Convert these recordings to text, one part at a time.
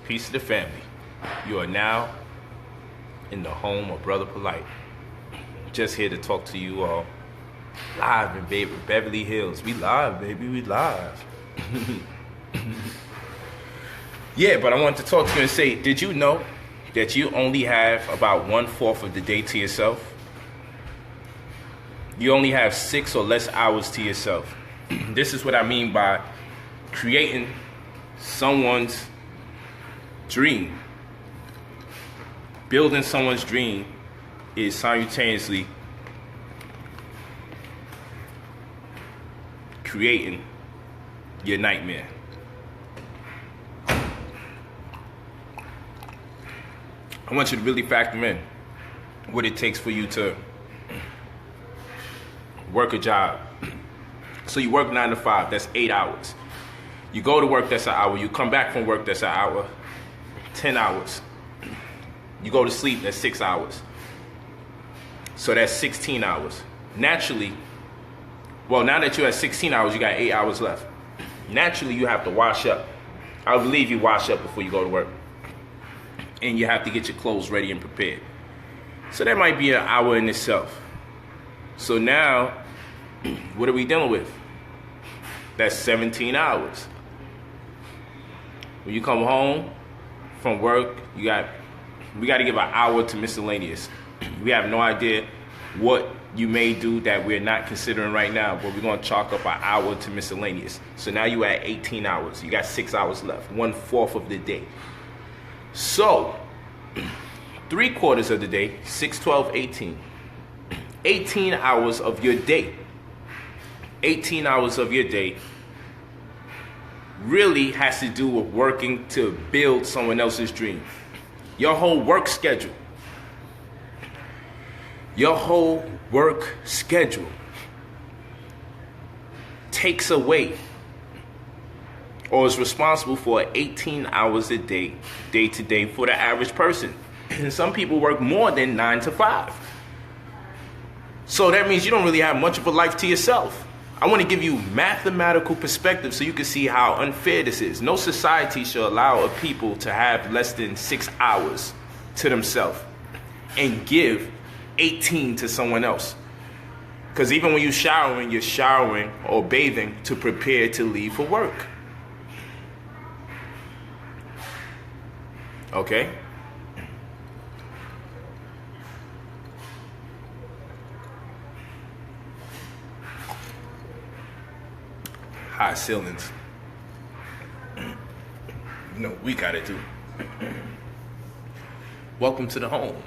Peace to the family. You are now in the home of Brother Polight. Just here to talk to you all live in Beverly Hills. We live, baby, we live. Yeah, but I wanted to talk to you and say, did you know that you only have about 1/4 of the day to yourself? You only have 6 or less hours to yourself. This is what I mean by creating someone's dream. Building someone's dream is simultaneously creating your nightmare. I want you to really factor in what it takes for you to work a job. So you work 9 to 5, that's 8 hours. You go to work, that's an hour. You come back from work, that's an hour. 10 hours. You go to sleep, that's 6 hours. So that's 16 hours. Naturally, well, now that you're at 16 hours, you got 8 hours left. Naturally, you have to wash up. I believe you wash up before you go to work. And you have to get your clothes ready and prepared. So that might be an hour in itself. So now, what are we dealing with? That's 17 hours. When you come home from work, we got to give an hour to miscellaneous. We have no idea what you may do that we're not considering right now, but we're going to chalk up an hour to miscellaneous. So now you're at 18 hours. You got 6 hours left, 1/4 of the day. So, 3/4 of the day, 6, 12, 18. 18 hours of your day. 18 hours of your day really has to do with working to build someone else's dream. Your whole work schedule. Takes away or is responsible for 18 hours a day, day to day for the average person. And some people work more than 9 to 5. So that means you don't really have much of a life to yourself. I want to give you mathematical perspective so you can see how unfair this is. No society should allow a people to have less than 6 hours to themselves and give 18 to someone else. Because even when you're showering or bathing to prepare to leave for work. Okay? High ceilings. You know what we gotta do. Welcome to the home.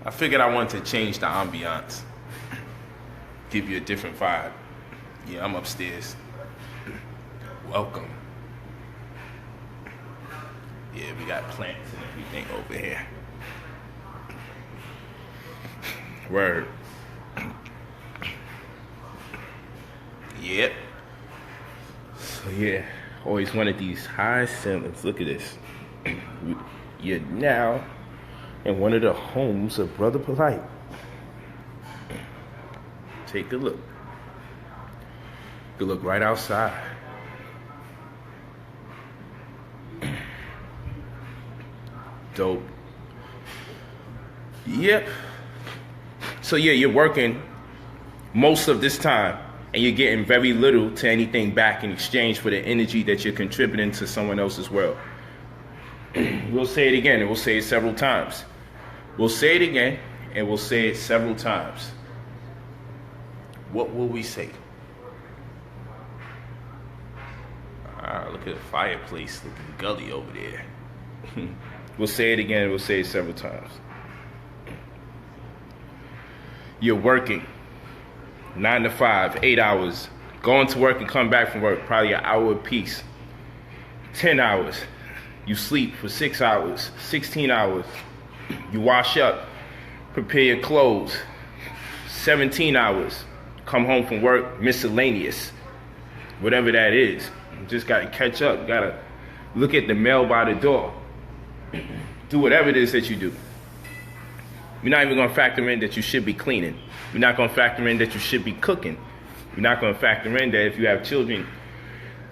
I figured I wanted to change the ambiance. Give you a different vibe. Yeah, I'm upstairs. Welcome. Yeah, we got plants and everything over here. Word. Yep. So yeah, always wanted these high ceilings. Look at this. You're now in one of the homes of Brother Polight. Take a look. You can look right outside. Dope. Yep. So yeah, you're working most of this time and you're getting very little to anything back in exchange for the energy that you're contributing to someone else's world. We'll say it again and we'll say it several times. We'll say it again and we'll say it several times. What will we say? Look at the fireplace, look at the gully over there. We'll say it again and we'll say it several times. You're working 9 to 5, 8 hours. Going to work and come back from work, probably an hour apiece. 10 hours. You sleep for 6 hours, 16 hours. You wash up, prepare your clothes. 17 hours. Come home from work, miscellaneous. Whatever that is. You just gotta catch up. You gotta look at the mail by the door. Do whatever it is that you do. You're not even gonna factor in that you should be cleaning. You're not gonna factor in that you should be cooking. You're not gonna factor in that if you have children,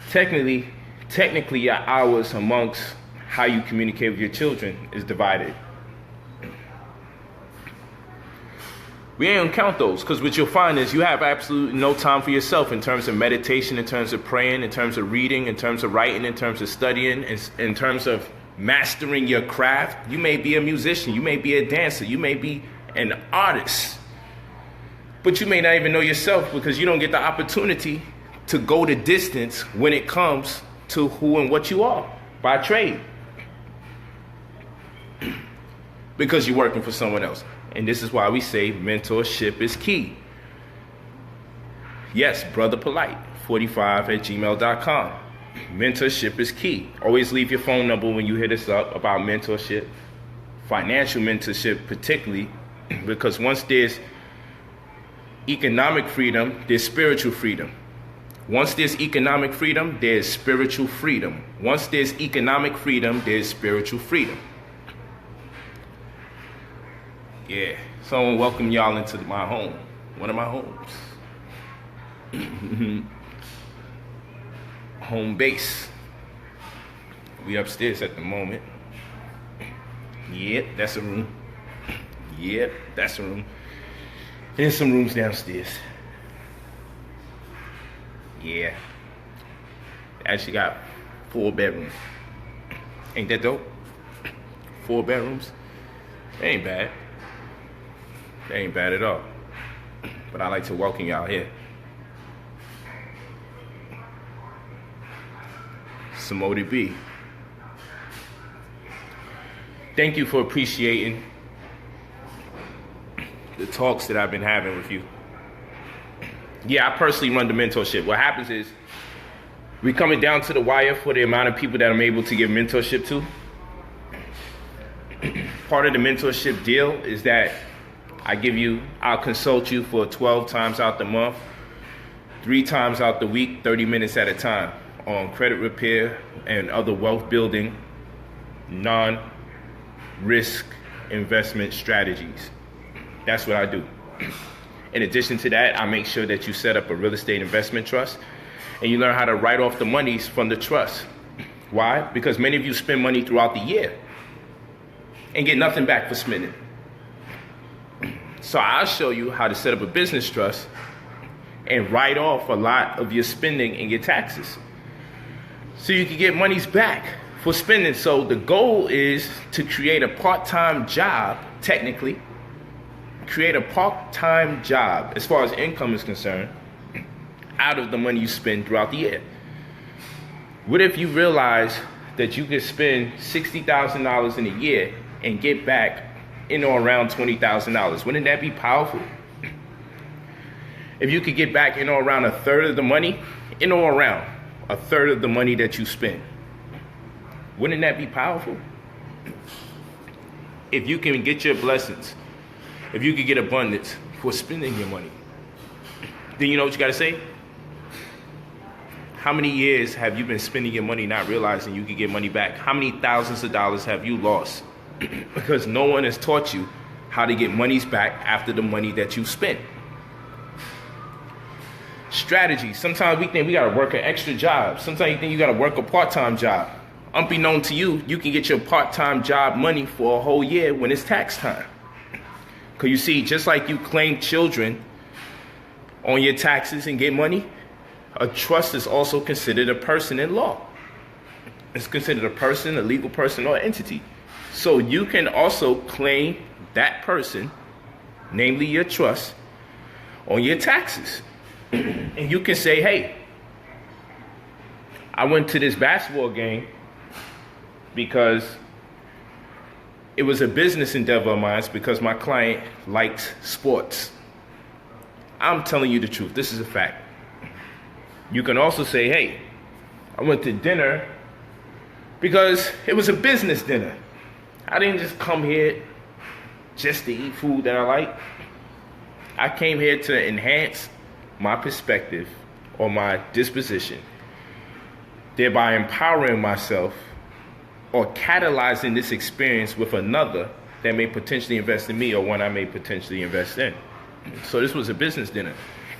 technically your hours amongst how you communicate with your children is divided. We ain't gonna count those, because what you'll find is you have absolutely no time for yourself in terms of meditation, in terms of praying, in terms of reading, in terms of writing, in terms of studying, in terms of mastering your craft. You may be a musician, you may be a dancer, you may be an artist, but you may not even know yourself because you don't get the opportunity to go the distance when it comes to who and what you are by trade, because you're working for someone else. And this is why we say mentorship is key. Yes, Brother Polight, 45@gmail.com. Mentorship is key. Always leave your phone number when you hit us up about mentorship, financial mentorship particularly, because once there's economic freedom, there's spiritual freedom. Once there's economic freedom, there's spiritual freedom. Once there's economic freedom, there's spiritual freedom. Yeah, so I want to welcome y'all into my home, one of my homes. Home base. We upstairs at the moment. Yep, that's a room. Yep, that's a room. There's some rooms downstairs. Yeah. Actually got 4 bedrooms. Ain't that dope? 4 bedrooms? That ain't bad. That ain't bad at all. But I like to welcome y'all here. Some ODB. Thank you for appreciating the talks that I've been having with you. Yeah, I personally run the mentorship. What happens is we coming down to the wire for the amount of people that I'm able to give mentorship to. Part of the mentorship deal is that I'll consult you for 12 times out the month, 3 times out the week, 30 minutes at a time on credit repair and other wealth building, non-risk investment strategies. That's what I do. In addition to that, I make sure that you set up a real estate investment trust and you learn how to write off the monies from the trust. Why? Because many of you spend money throughout the year and get nothing back for spending. So I'll show you how to set up a business trust and write off a lot of your spending and your taxes, so you can get monies back for spending. So the goal is to create a part-time job, technically, create a part-time job as far as income is concerned out of the money you spend throughout the year. What if you realize that you could spend $60,000 in a year and get back in or around $20,000? Wouldn't that be powerful? If you could get back in or around a third of the money, in or around a third of the money that you spend, wouldn't that be powerful? If you can get your blessings, if you could get abundance for spending your money, then you know what you got to say? How many years have you been spending your money not realizing you could get money back? How many thousands of dollars have you lost? Because no one has taught you how to get monies back after the money that you spent. Strategy. Sometimes we think we got to work an extra job. Sometimes you think you got to work a part-time job. Unbeknown to you, you can get your part-time job money for a whole year when it's tax time. Because you see, just like you claim children on your taxes and get money, a trust is also considered a person in law. It's considered a person, a legal person, or entity. So you can also claim that person, namely your trust, on your taxes. And you can say, hey, I went to this basketball game because it was a business endeavor of mine, because my client likes sports. I'm telling you the truth. This is a fact. You can also say, hey, I went to dinner because it was a business dinner. I didn't just come here just to eat food that I like. I came here to enhance my perspective or my disposition, thereby empowering myself or catalyzing this experience with another that may potentially invest in me, or one I may potentially invest in. So this was a business dinner.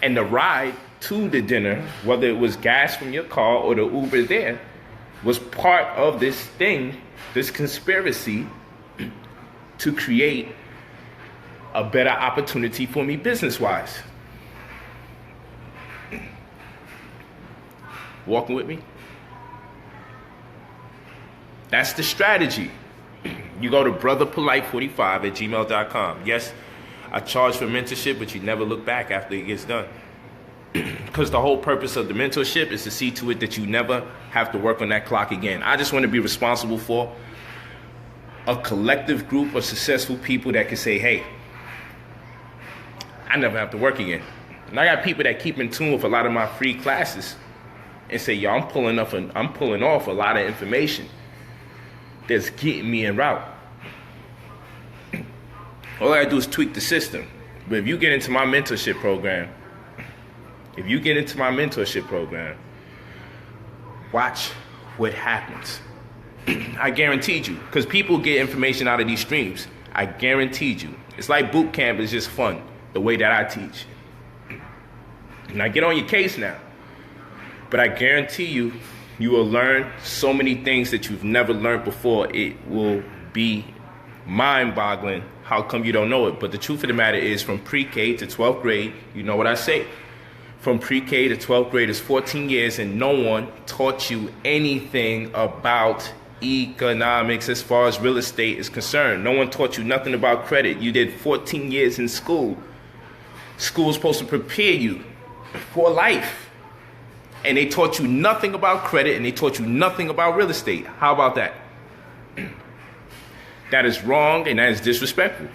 And the ride to the dinner, whether it was gas from your car or the Uber there, was part of this thing this conspiracy to create a better opportunity for me business-wise. Walking with me? That's the strategy. You go to brotherpolight45@gmail.com. Yes, I charge for mentorship, but you never look back after it gets done. Because the whole purpose of the mentorship is to see to it that you never have to work on that clock again. I just want to be responsible for a collective group of successful people that can say, hey, I never have to work again. And I got people that keep in tune with a lot of my free classes and say, yo, I'm pulling off a lot of information that's getting me en route. All I gotta do is tweak the system. But if you get into my mentorship program, watch what happens. I guaranteed you, because people get information out of these streams. I guaranteed you. It's like boot camp is just fun, the way that I teach. And I get on your case now. But I guarantee you, you will learn so many things that you've never learned before. It will be mind-boggling. How come you don't know it? But the truth of the matter is, from pre-K to 12th grade, you know what I say. From pre-K to 12th grade is 14 years, and no one taught you anything about economics as far as real estate is concerned. No one taught you nothing about credit. You did 14 years in school. School was supposed to prepare you for life. And they taught you nothing about credit, and they taught you nothing about real estate. How about that? That is wrong, and that is disrespectful.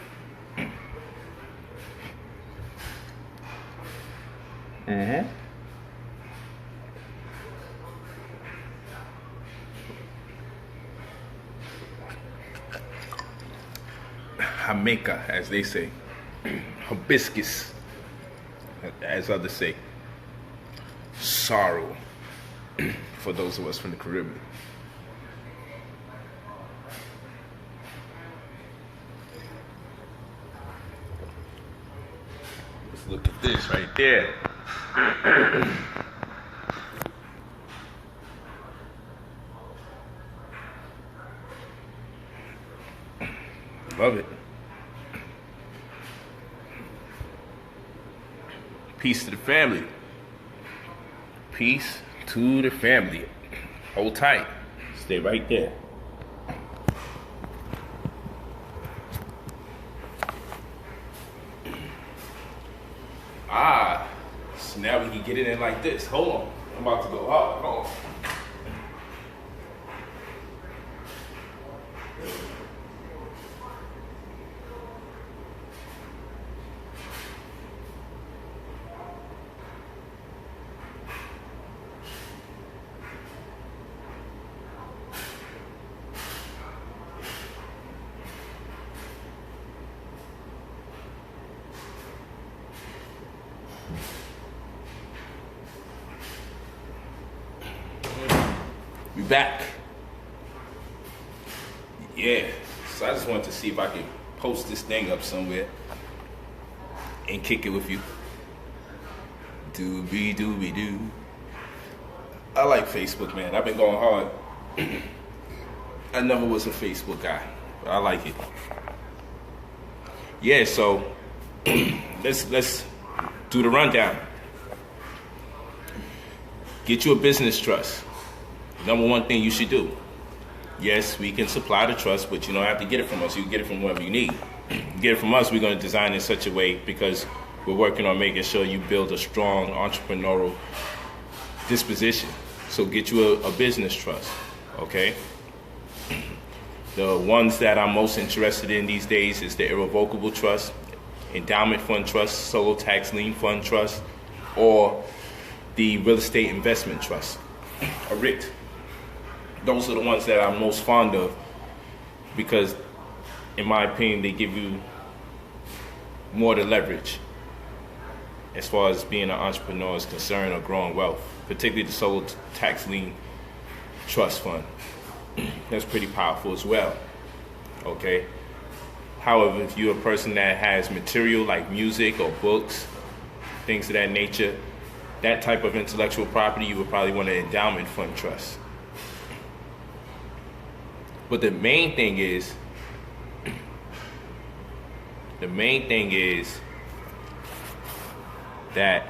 Jamaica, as they say. Hibiscus, as others say. Sorrow, for those of us from the Caribbean. Let's look at this right there. Love it. Peace to the family. Peace to the family. Hold tight. Stay right there. So now we can get it in like this. Hold on. I'm about to go up. Hold on. We back. Yeah. So I just wanted to see if I could post this thing up somewhere and kick it with you. Doobie doobie doo. I like Facebook, man. I've been going hard. I never was a Facebook guy, but I like it. Yeah, so let's do the rundown. Get you a business trust. Number one thing you should do. Yes, we can supply the trust, but you don't have to get it from us. You can get it from wherever you need. Get it from us, we're going to design it in such a way because we're working on making sure you build a strong entrepreneurial disposition. So get you a business trust, okay? The ones that I'm most interested in these days is the irrevocable trust, endowment fund trust, solo tax lien fund trust, or the real estate investment trust, a RIT. Those are the ones that I'm most fond of because, in my opinion, they give you more to leverage as far as being an entrepreneur is concerned or growing wealth, particularly the solo tax lien trust fund. That's pretty powerful as well, okay? However, if you're a person that has material like music or books, things of that nature, that type of intellectual property, you would probably want an endowment fund trust. But the main thing is that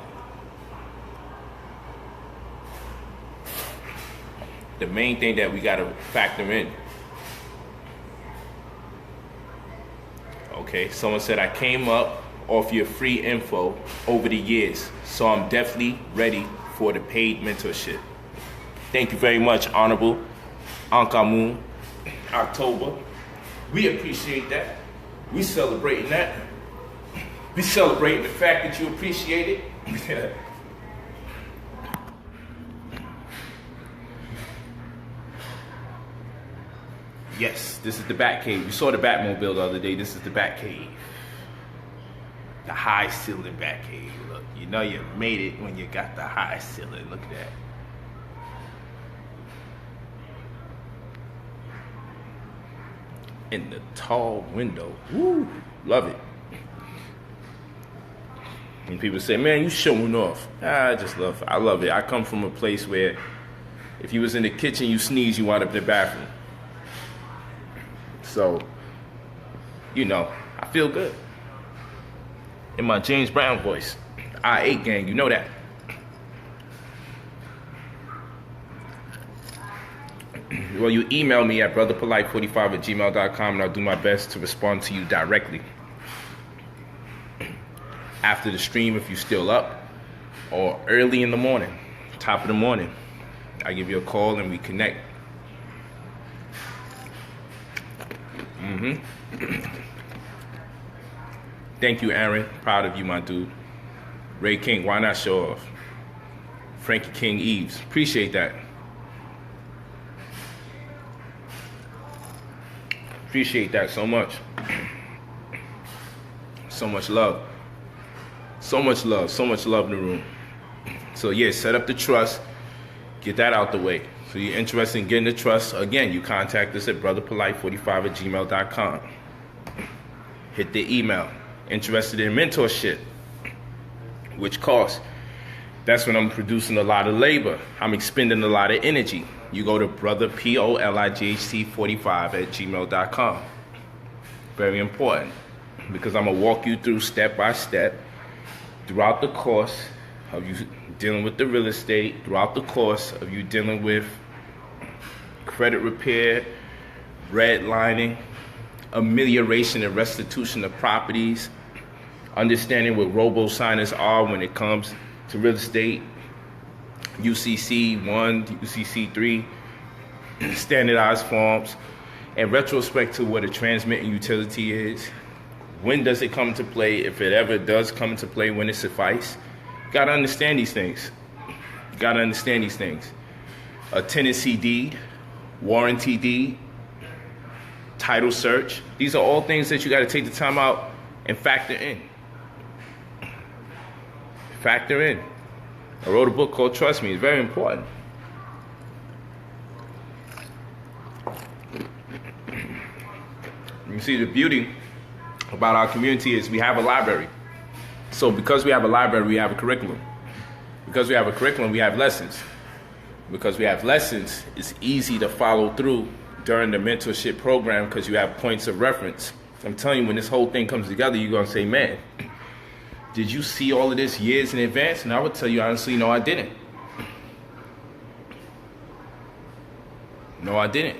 we gotta factor in. Okay, someone said I came up off your free info over the years, so I'm definitely ready for the paid mentorship. Thank you very much, Honorable Ankamun October. We appreciate that. We celebrating that. We celebrating the fact that you appreciate it. Yes, this is the Batcave. You saw the Batmobile the other day. This is the Batcave. The high ceiling Batcave. Look, you know you made it when you got the high ceiling. Look at that. In the tall window. Woo, love it. And people say, man, you showing off. I love it. I come from a place where if you was in the kitchen, you sneeze, you wind up in the bathroom. So, you know, I feel good. In my James Brown voice. I8 gang, you know that. Well, you email me at brotherpolite45@gmail.com and I'll do my best to respond to you directly. After the stream, if you're still up, or early in the morning, top of the morning, I give you a call and we connect. Thank you, Aaron. Proud of you, my dude. Ray King, why not show off? Frankie King Eves, appreciate that. Appreciate that so much. So much love. So much love. So much love in the room. So yeah, set up the trust. Get that out the way. So you're interested in getting the trust, again, you contact us at brotherpolite45@gmail.com. Hit the email. Interested in mentorship, which costs. That's when I'm producing a lot of labor. I'm expending a lot of energy. You go to brotherpolighc45@gmail.com. Very important, because I'm going to walk you through step by step throughout the course of you dealing with the real estate, throughout the course of you dealing with credit repair, redlining, amelioration and restitution of properties, understanding what robo-signers are when it comes to real estate, UCC 1, UCC 3, standardized forms, and retrospect to what a transmitting utility is. When does it come into play? If it ever does come into play, when it suffice? You gotta understand these things. You gotta understand these things. A tenancy deed, warranty deed, title search. These are all things that you gotta take the time out and factor in. Factor in. I wrote a book called Trust Me. It's very important. You see, the beauty about our community is we have a library. So because we have a library, we have a curriculum. Because we have a curriculum, we have lessons. Because we have lessons, it's easy to follow through during the mentorship program because you have points of reference. I'm telling you, when this whole thing comes together, you're going to say, man, did you see all of this years in advance? And I would tell you honestly, no, I didn't. No, I didn't.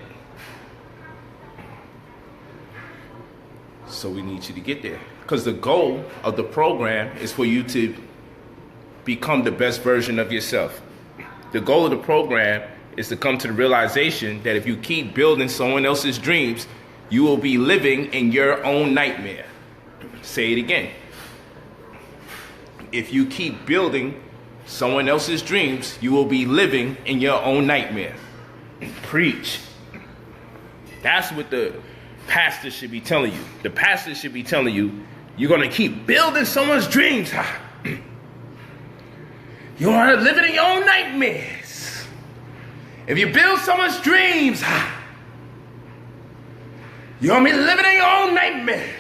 So we need you to get there. Because the goal of the program is for you to become the best version of yourself. The goal of the program is to come to the realization that if you keep building someone else's dreams, you will be living in your own nightmare. Say it again. If you keep building someone else's dreams, you will be living in your own nightmare. Preach. That's what the pastor should be telling you. The pastor should be telling you, you're going to keep building someone's dreams. You are living in your own nightmares. If you build someone's dreams, you're going to be living in your own nightmares.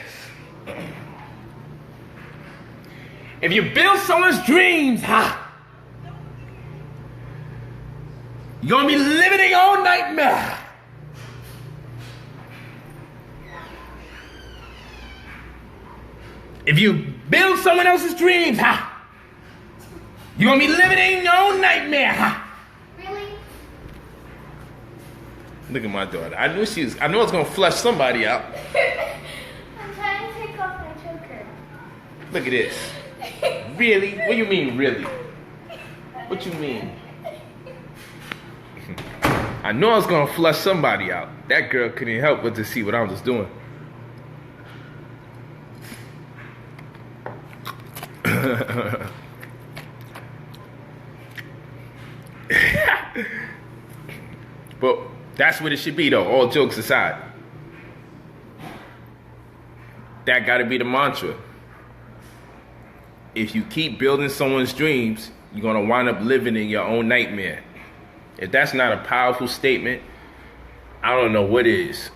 If you build someone's dreams, you're going to be living in your own nightmare. If you build someone else's dreams, ha, you're gonna be living in your own nightmare, ha. Really? Look at my daughter. I knew I was gonna flush somebody out. I'm trying to take off my choker. Look at this. Really? What do you mean, really? What you mean? I knew I was gonna flush somebody out. That girl couldn't help but to see what I was doing. But that's what it should be, though, all jokes aside. That gotta be the mantra. If you keep building someone's dreams, you're gonna wind up living in your own nightmare. If that's not a powerful statement, I don't know what is.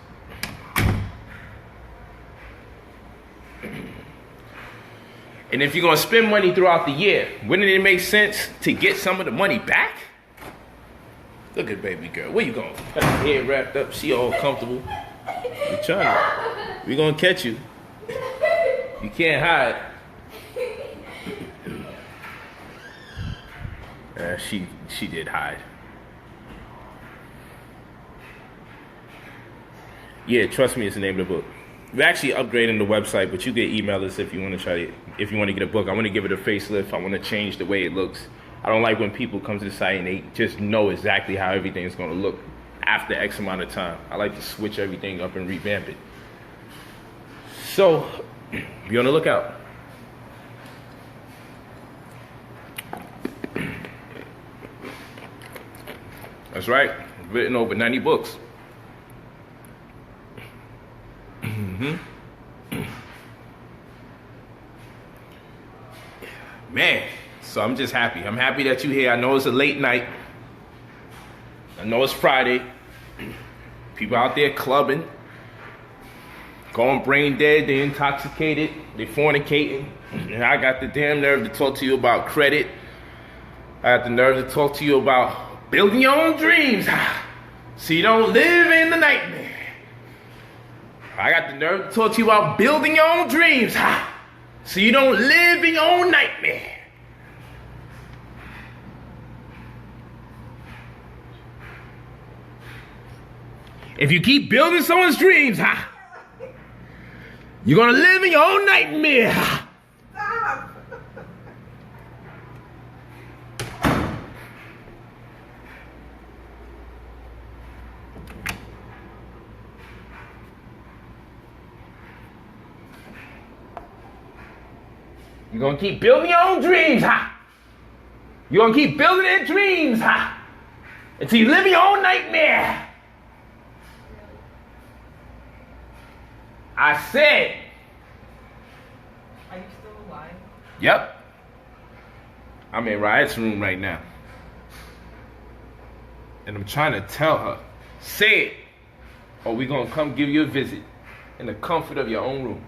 And if you're gonna spend money throughout the year, wouldn't it make sense to get some of the money back? Look at baby girl. Where you going? Got her head wrapped up. She all comfortable. We're trying to. We're gonna catch you. You can't hide. She did hide. Yeah, trust me, it's the name of the book. We're actually upgrading the website, but you can email us if you want to try it. If you want to get a book, I want to give it a facelift. I want to change the way it looks. I don't like when people come to the site and they just know exactly how everything is going to look after X amount of time. I like to switch everything up and revamp it. So, be on the lookout. That's right. I've written over 90 books. Man, so I'm just happy. I'm happy that you're here. I know it's a late night. I know it's Friday. People out there clubbing, going brain dead, they intoxicated, they fornicating. And I got the damn nerve to talk to you about credit. I got the nerve to talk to you about building your own dreams so you don't live in the nightmare. I got the nerve to talk to you about building your own dreams so you don't live in your own nightmare. If you keep building someone's dreams, you're gonna live in your own nightmare. Stop. You're gonna keep building your own dreams, You're gonna keep building their dreams, until you live in your own nightmare. I said. Are you still alive? Yep. I'm in Riot's room right now. And I'm trying to tell her, say it, or we gonna come give you a visit in the comfort of your own room.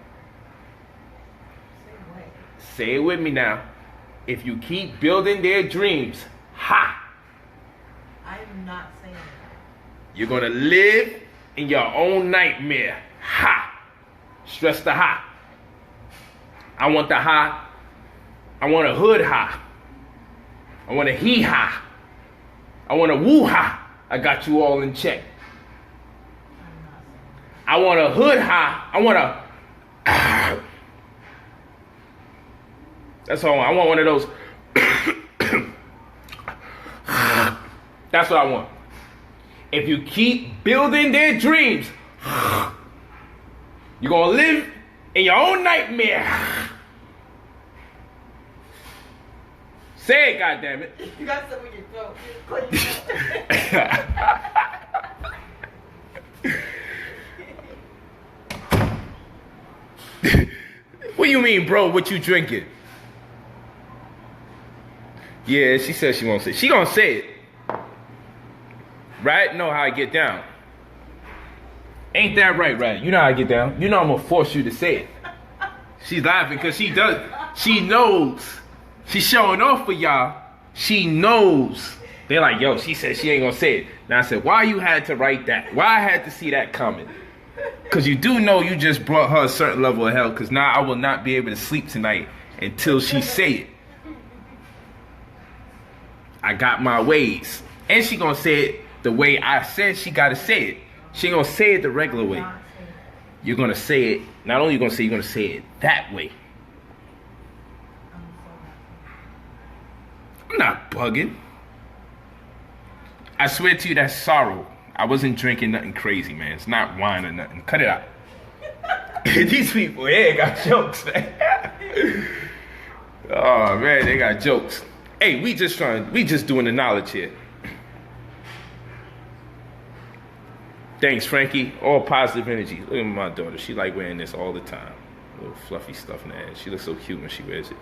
Say what? Say it with me now. If you keep building their dreams, I'm not saying that. you're gonna live in your own nightmare. Stress the high. I want the high. I want a hood high. I want a he high. I want a woo high. I got you all in check. I'm not saying I want a hood high. I want a. That's all I want. I want one of those. That's what I want. If you keep building their dreams, you're gonna live in your own nightmare. Say it, goddammit. You got some in your throat. Click it. What do you mean, bro? What you drinking? Yeah, she said she won't say it. She gonna say it. Right? Know how I get down. Ain't that right, right? You know how I get down. You know I'm gonna force you to say it. She's laughing because she does. She knows. She's showing off for y'all. She knows. They're like, yo, she said she ain't gonna say it. Now I said, why you had to write that? Why I had to see that coming? Because you do know you just brought her a certain level of hell. Because now I will not be able to sleep tonight until she say it. I got my ways. And she gonna say it the way I said she gotta say it. She ain't gonna say it the regular way. You're gonna say it, not only you're gonna say it that way. I'm not bugging. I swear to you, that's sorrow. I wasn't drinking nothing crazy, man. It's not wine or nothing. Cut it out. These people here got jokes, man. Oh man, they got jokes. Hey, we just doing the knowledge here. Thanks, Frankie. All positive energy. Look at my daughter. She like wearing this all the time. Little fluffy stuff in her head. She looks so cute when she wears it.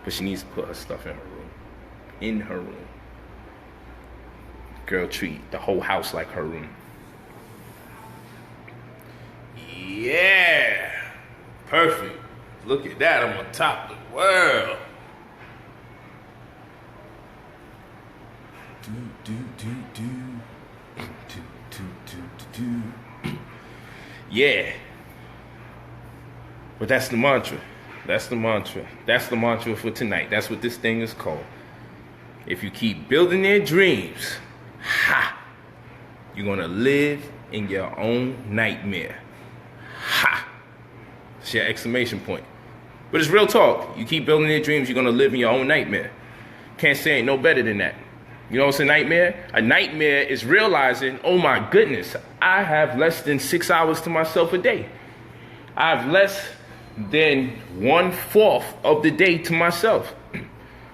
But she needs to put her stuff in her room. In her room. Girl treat the whole house like her room. Yeah. Perfect. Look at that. I'm on top of the world. Yeah. But that's the mantra. That's the mantra. That's the mantra for tonight. That's what this thing is called. If you keep building their dreams, you're gonna live in your own nightmare. It's your exclamation point. But it's real talk. You keep building their dreams, you're gonna live in your own nightmare. Can't say ain't no better than that. You know what's a nightmare? A nightmare is realizing, oh my goodness, I have less than 6 hours to myself a day. I have less than 1/4 of the day to myself.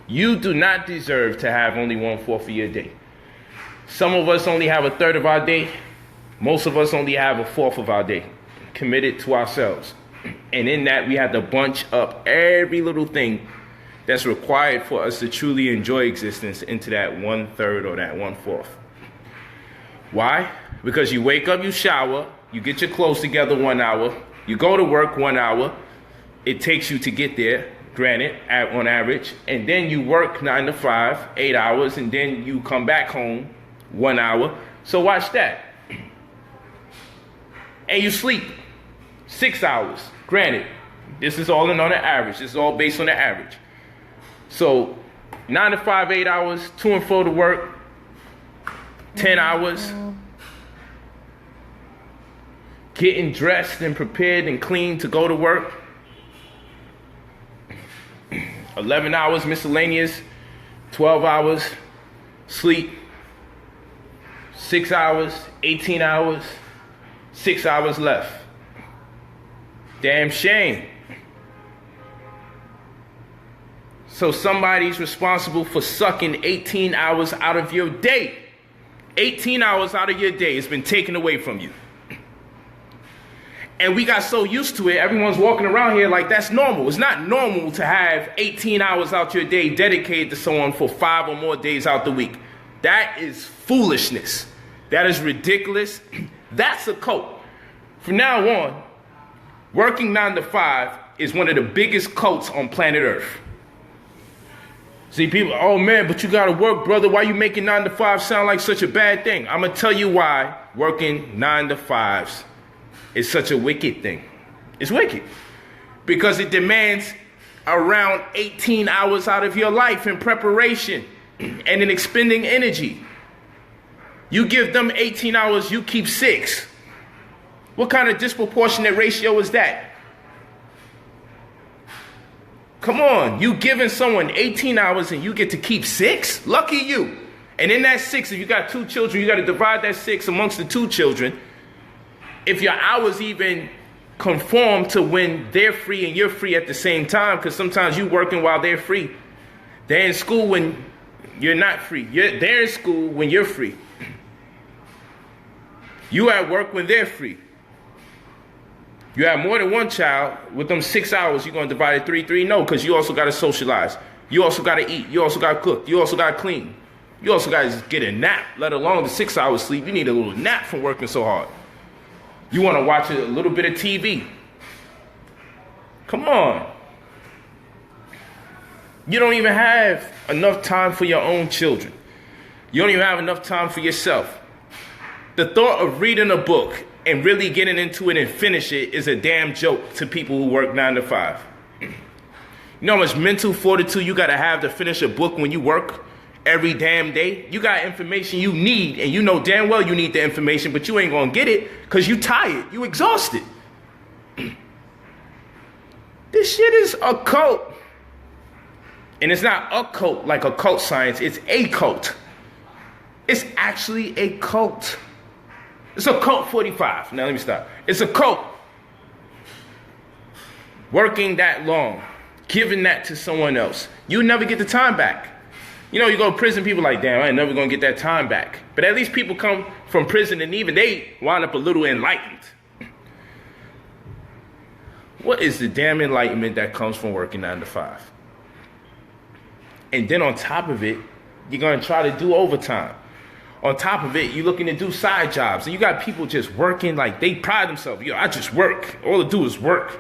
You do not deserve to have only 1/4 of your day. Some of us only have 1/3 of our day. Most of us only have 1/4 of our day committed to ourselves. And in that, we have to bunch up every little thing that's required for us to truly enjoy existence into that 1/3 or that 1/4. Why? Because you wake up, you shower, you get your clothes together 1 hour, you go to work 1 hour, it takes you to get there, granted, on average, and then you work 9 to 5, 8 hours, and then you come back home 1 hour. So watch that. And you sleep 6 hours, granted. This is all on the average. This is all based on the average. So 9 to 5, 8 hours, to and fro to work, 10 hours. Getting dressed and prepared and clean to go to work. 11 hours miscellaneous, 12 hours sleep, 6 hours, 18 hours, 6 hours left. Damn shame. So somebody's responsible for sucking 18 hours out of your day. 18 hours out of your day has been taken away from you. And we got so used to it, everyone's walking around here like that's normal. It's not normal to have 18 hours out your day dedicated to someone for 5 or more days out the week. That is foolishness. That is ridiculous. That's a cult. From now on, working 9 to 5 is one of the biggest cults on planet Earth. See, people, oh man, but you gotta work, brother. Why you making 9 to 5 sound like such a bad thing? I'm gonna tell you why working 9 to 5s is such a wicked thing. It's wicked. Because it demands around 18 hours out of your life in preparation and in expending energy. You give them 18 hours, you keep 6. What kind of disproportionate ratio is that? Come on, you giving someone 18 hours and you get to keep 6? Lucky you. And in that 6, if you got 2 children, you got to divide that 6 amongst the 2 children. If your hours even conform to when they're free and you're free at the same time, because sometimes you're working while they're free. They're in school when you're not free. They're in school when you're free. You at work when they're free. You have more than one child, with them 6 hours, you're going to divide it 3-3? No, because you also got to socialize. You also got to eat. You also got to cook. You also got to clean. You also got to get a nap, let alone the 6 hours sleep. You need a little nap from working so hard. You want to watch a little bit of TV. Come on. You don't even have enough time for your own children. You don't even have enough time for yourself. The thought of reading a book and really getting into it and finish it is a damn joke to people who work 9 to 5. You know how much mental fortitude you gotta have to finish a book when you work every damn day? You got information you need, and you know damn well you need the information, but you ain't gonna get it because you tired, you exhausted. This shit is a cult. And it's not a cult like occult science, it's a cult. It's actually a cult. It's a cult 45. Now let me stop. It's a cult. Working that long, giving that to someone else. You never get the time back. You know, you go to prison, people like, damn, I ain't never gonna get that time back. But at least people come from prison and even they wind up a little enlightened. What is the damn enlightenment that comes from working 9 to 5? And then on top of it, you're gonna try to do overtime. On top of it, you're looking to do side jobs. And you got people just working like they pride themselves. Yo, I just work. All they do is work.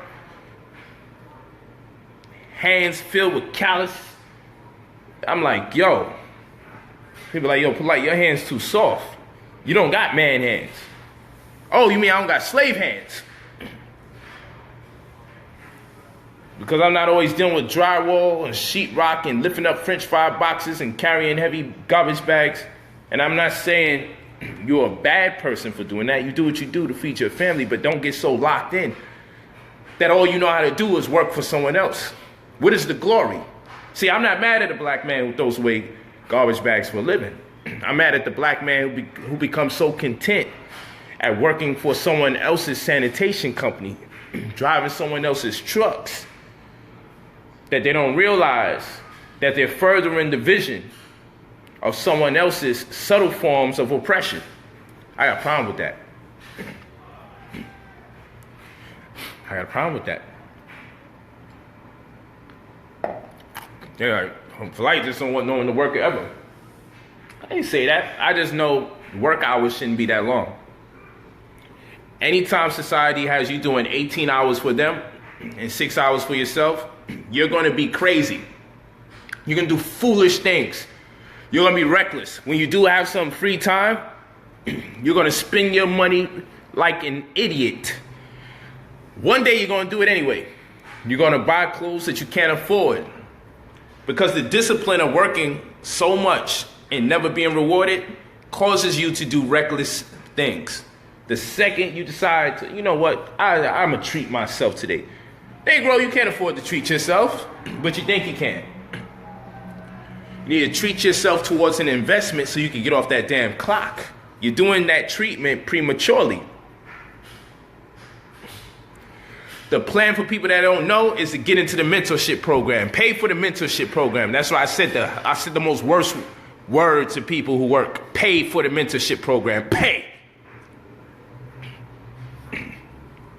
Hands filled with callus. I'm like, yo. People like, yo, Polight, your hands too soft. You don't got man hands. Oh, you mean I don't got slave hands? Because I'm not always dealing with drywall and sheetrock and lifting up French fry boxes and carrying heavy garbage bags. And I'm not saying you're a bad person for doing that. You do what you do to feed your family, but don't get so locked in that all you know how to do is work for someone else. What is the glory? See, I'm not mad at a black man who throws away garbage bags for a living. I'm mad at the black man who becomes so content at working for someone else's sanitation company, driving someone else's trucks, that they don't realize that they're furthering the vision of someone else's subtle forms of oppression. I got a problem with that. I got a problem with that. Yeah, Polight just don't want no one to work ever. I didn't say that. I just know work hours shouldn't be that long. Anytime society has you doing 18 hours for them and 6 hours for yourself, you're going to be crazy. You're going to do foolish things. You're going to be reckless. When you do have some free time, you're going to spend your money like an idiot. One day you're going to do it anyway. You're going to buy clothes that you can't afford. Because the discipline of working so much and never being rewarded causes you to do reckless things. The second you decide to, you know what, I'm going to treat myself today. Negro, you can't afford to treat yourself, but you think you can. You need to treat yourself towards an investment so you can get off that damn clock. You're doing that treatment prematurely. The plan for people that don't know is to get into the mentorship program. Pay for the mentorship program. That's why I said the most worst word to people who work. Pay for the mentorship program. Pay.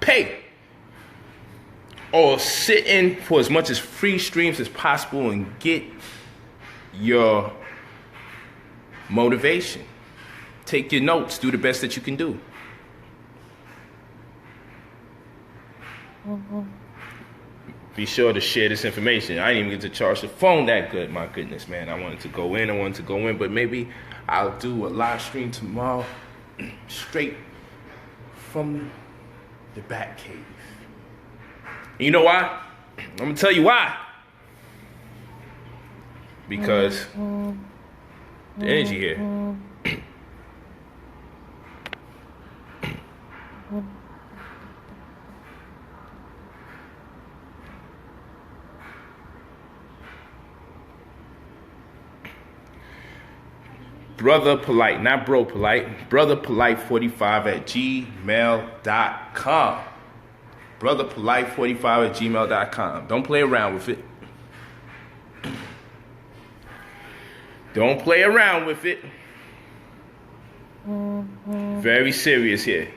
Pay. Or sit in for as much as free streams as possible and get your motivation. Take your notes. Do the best that you can do. Be sure to share this information. I didn't even get to charge the phone that good. My goodness, man. I wanted to go in, but maybe I'll do a live stream tomorrow straight from the Bat Cave. And you know why? I'm going to tell you why. Because the energy here. Brother Polight, not Bro Polight. Brother Polight45 at gmail.com. Brother Polight45 at gmail.com. Don't play around with it. Don't play around with it. Very serious here.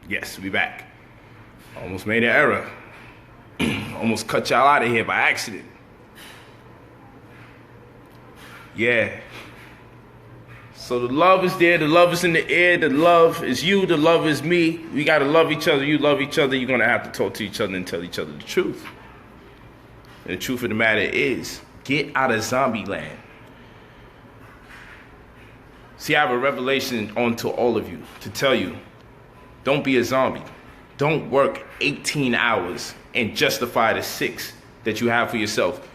Yes, we back. Almost made an error. Almost cut y'all out of here by accident. Yeah. So the love is there, the love is in the air, the love is you, the love is me. We gotta love each other, you love each other, you're gonna have to talk to each other and tell each other the truth. And the truth of the matter is, get out of zombie land. See, I have a revelation onto all of you to tell you, don't be a zombie. Don't work 18 hours and justify the 6 that you have for yourself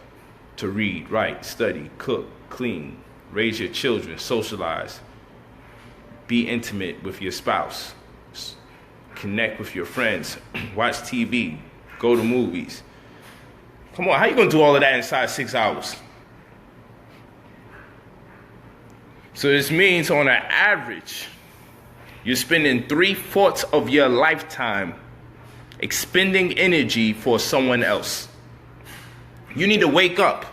to read, write, study, cook, clean, raise your children, socialize, be intimate with your spouse, connect with your friends, watch TV, go to movies. Come on, how you gonna do all of that inside 6 hours? So this means on an average, you're spending 3/4 of your lifetime expending energy for someone else. You need to wake up.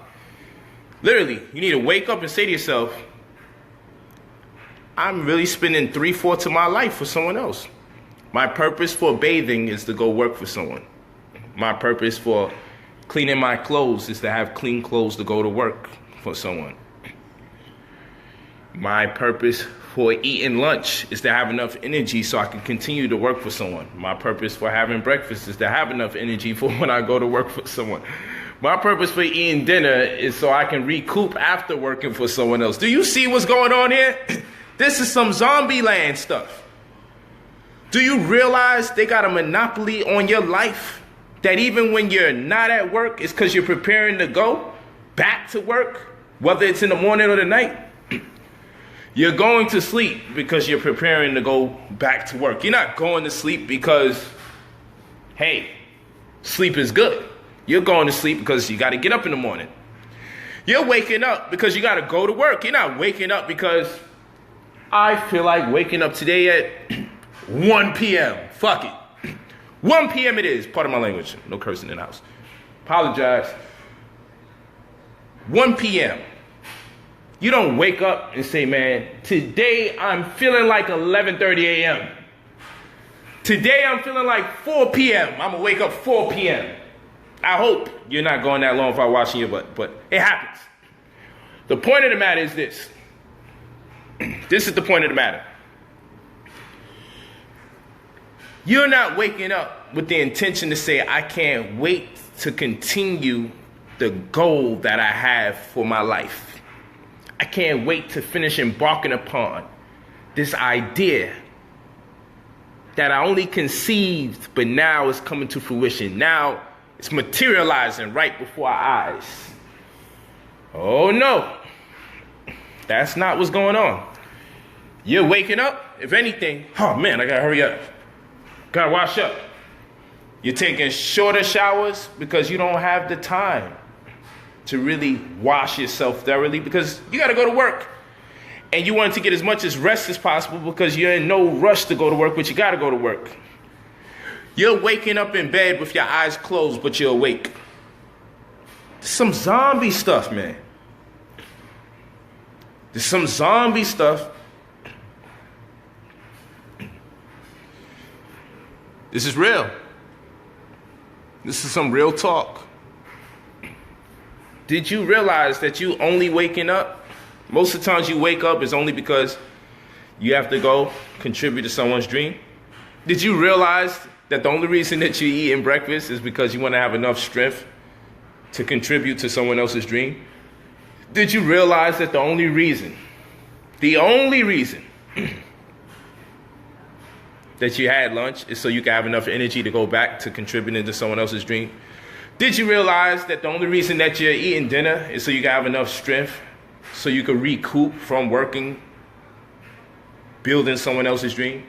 Literally, you need to wake up and say to yourself, I'm really spending 3/4 of my life for someone else. My purpose for bathing is to go work for someone. My purpose for cleaning my clothes is to have clean clothes to go to work for someone. My purpose for eating lunch is to have enough energy so I can continue to work for someone. My purpose for having breakfast is to have enough energy for when I go to work for someone. My purpose for eating dinner is so I can recoup after working for someone else. Do you see what's going on here? This is some zombie land stuff. Do you realize they got a monopoly on your life? That even when you're not at work, it's because you're preparing to go back to work, whether it's in the morning or the night. You're going to sleep because you're preparing to go back to work. You're not going to sleep because, hey, sleep is good. You're going to sleep because you got to get up in the morning. You're waking up because you got to go to work. You're not waking up because I feel like waking up today at 1 p.m. Fuck it. 1 p.m. it is. Part of my language. No cursing in the house. Apologize. 1 p.m. You don't wake up and say, man, today I'm feeling like 11:30 a.m. Today I'm feeling like 4 p.m. I'm going to wake up 4 p.m. I hope you're not going that long without washing your butt, but it happens. The point of the matter is this. This is the point of the matter. You're not waking up with the intention to say, I can't wait to continue the goal that I have for my life. I can't wait to finish embarking upon this idea that I only conceived, but now it's coming to fruition. Now it's materializing right before our eyes. Oh no, that's not what's going on. You're waking up, if anything, oh man, I gotta hurry up. Gotta wash up. You're taking shorter showers because you don't have the time to really wash yourself thoroughly because you got to go to work. And you want to get as much as rest as possible because you're in no rush to go to work, but you got to go to work. You're waking up in bed with your eyes closed, but you're awake. There's some zombie stuff, man. There's some zombie stuff. This is real. This is some real talk. Did you realize that you only waking up? Most of the times you wake up is only because you have to go contribute to someone's dream. Did you realize that the only reason that you're eating breakfast is because you want to have enough strength to contribute to someone else's dream? Did you realize that the only reason that you had lunch is so you can have enough energy to go back to contributing to someone else's dream? Did you realize that the only reason that you're eating dinner is so you can have enough strength so you can recoup from working, building someone else's dream?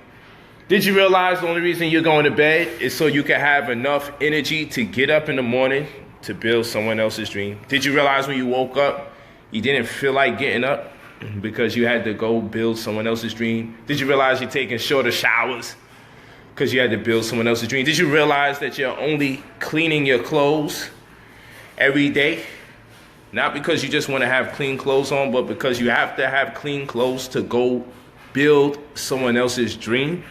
Did you realize the only reason you're going to bed is so you can have enough energy to get up in the morning to build someone else's dream? Did you realize when you woke up, you didn't feel like getting up because you had to go build someone else's dream? Did you realize you're taking shorter showers because you had to build someone else's dream? Did you realize that you're only cleaning your clothes every day? Not because you just want to have clean clothes on, but because you have to have clean clothes to go build someone else's dream?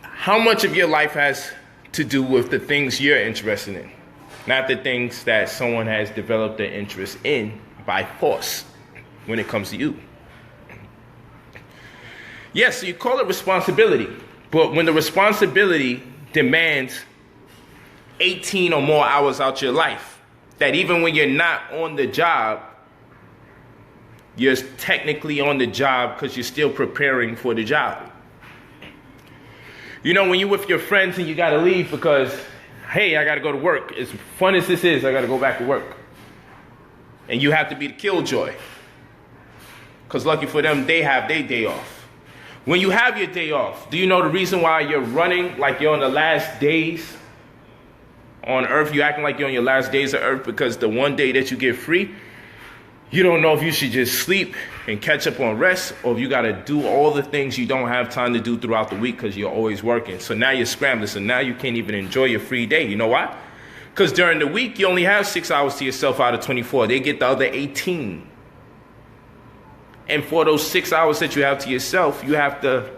How much of your life has to do with the things you're interested in, not the things that someone has developed an interest in by force? when it comes to you. Yes, so you call it responsibility, but when the responsibility demands 18 or more hours out your life, that even when you're not on the job, you're technically on the job because you're still preparing for the job. You know, when you're with your friends and you got to leave because, hey, I got to go to work. As fun as this is, I got to go back to work. And you have to be the killjoy. Because lucky for them, they have their day off. When you have your day off, do you know the reason why you're running like you're on the last days on earth? You're acting like you're on your last days of earth because the one day that you get free, you don't know if you should just sleep and catch up on rest or if you got to do all the things you don't have time to do throughout the week because you're always working. So now you're scrambling. So now you can't even enjoy your free day. You know why? Because during the week, you only have 6 hours to yourself out of 24. They get the other 18. And for those 6 hours that you have to yourself, you have to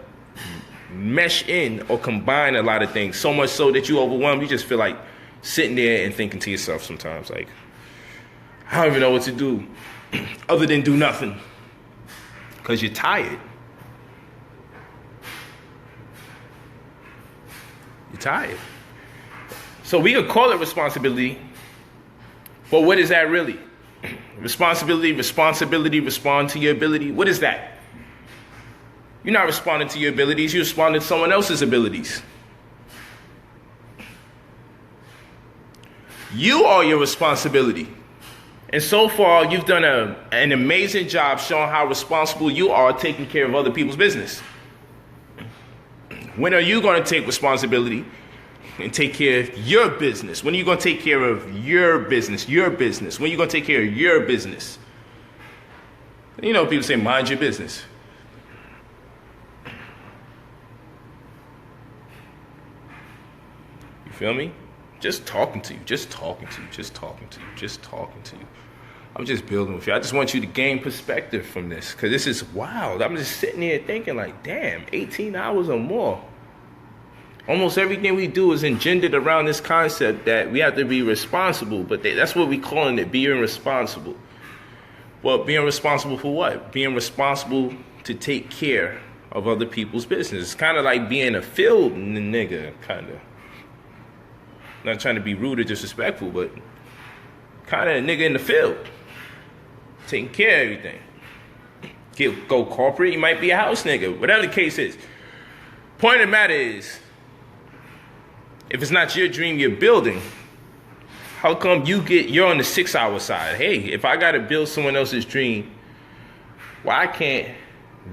mesh in or combine a lot of things. So much so that you overwhelmed. You just feel like sitting there and thinking to yourself sometimes, like, I don't even know what to do other than do nothing. Because you're tired. You're tired. So we could call it responsibility, but what is that really? Responsibility, respond to your ability. What is that? You're not responding to your abilities, you're responding to someone else's abilities. You are your responsibility. And so far, you've done an amazing job showing how responsible you are taking care of other people's business. When are you going to take responsibility and take care of your business? When are you going to take care of your business? Your business. When are you going to take care of your business? You know, people say, mind your business. You feel me? Just talking to you, just talking to you, just talking to you, just talking to you. I'm just building with you. I just want you to gain perspective from this because this is wild. I'm just sitting here thinking like, damn, 18 hours or more. Almost everything we do is engendered around this concept that we have to be responsible, but that's what we're calling it, being responsible. Well, being responsible for what? Being responsible to take care of other people's business. It's kind of like being a field nigga, kind of. Not trying to be rude or disrespectful, but kind of a nigga in the field. Taking care of everything. Go corporate, you might be a house nigga. Whatever the case is. Point of the matter is, if it's not your dream you're building, how come you're on the 6 hour side? Hey, if I got to build someone else's dream, why can't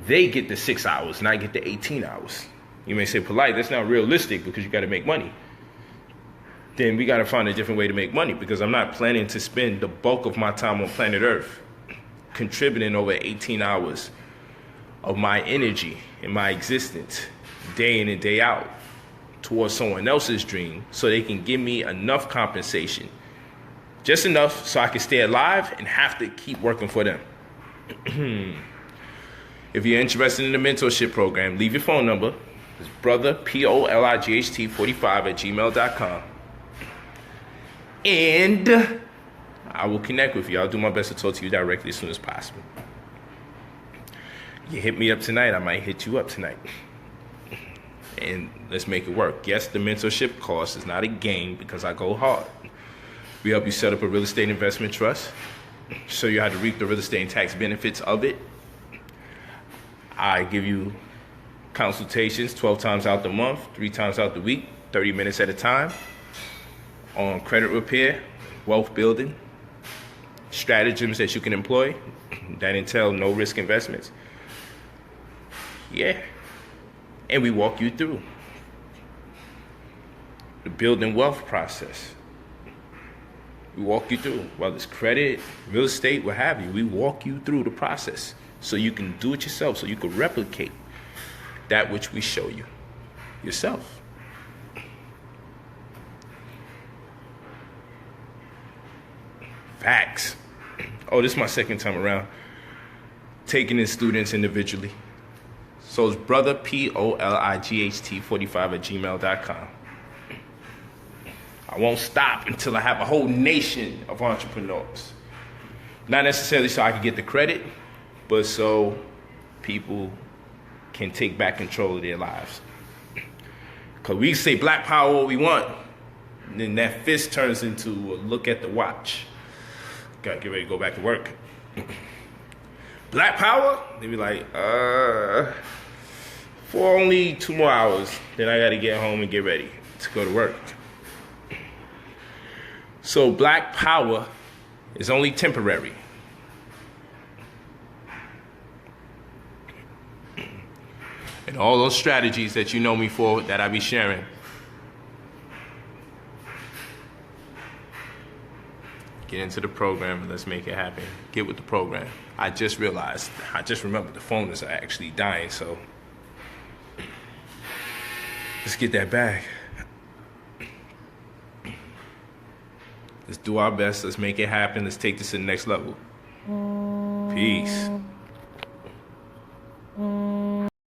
they get the 6 hours and I get the 18 hours? You may say, Polight, that's not realistic because you got to make money. Then we got to find a different way to make money because I'm not planning to spend the bulk of my time on planet Earth contributing over 18 hours of my energy and my existence day in and day out towards someone else's dream so they can give me enough compensation, just enough so I can stay alive and have to keep working for them. If you're interested in the mentorship program, leave your phone number. It's brother, POLIGHT 45 at gmail.com. And I will connect with you. I'll do my best to talk to you directly as soon as possible. You hit me up tonight, I might hit you up tonight. And let's make it work. Yes, the mentorship cost is not a game because I go hard. We help you set up a real estate investment trust, show you how to reap the real estate and tax benefits of it. I give you consultations 12 times out the month, 3 times out the week, 30 minutes at a time on credit repair, wealth building, stratagems that you can employ that entail no risk investments. Yeah. And we walk you through the building wealth process. We walk you through, whether it's credit, real estate, what have you. We walk you through the process so you can do it yourself, so you can replicate that which we show you yourself. Facts. Oh, this is my second time around taking in students individually. So it's brother, POLIGHT 45 at gmail.com. I won't stop until I have a whole nation of entrepreneurs. Not necessarily so I can get the credit, but so people can take back control of their lives. Because we say black power what we want, and then that fist turns into a look at the watch. Gotta get ready to go back to work. Black power? They be like, for only 2 more hours, then I gotta get home and get ready to go to work. So black power is only temporary. And all those strategies that you know me for, that I be sharing, get into the program and let's make it happen. Get with the program. I just remembered the phone is actually dying, so let's get that bag. Let's do our best. Let's make it happen. Let's take this to the next level. Peace.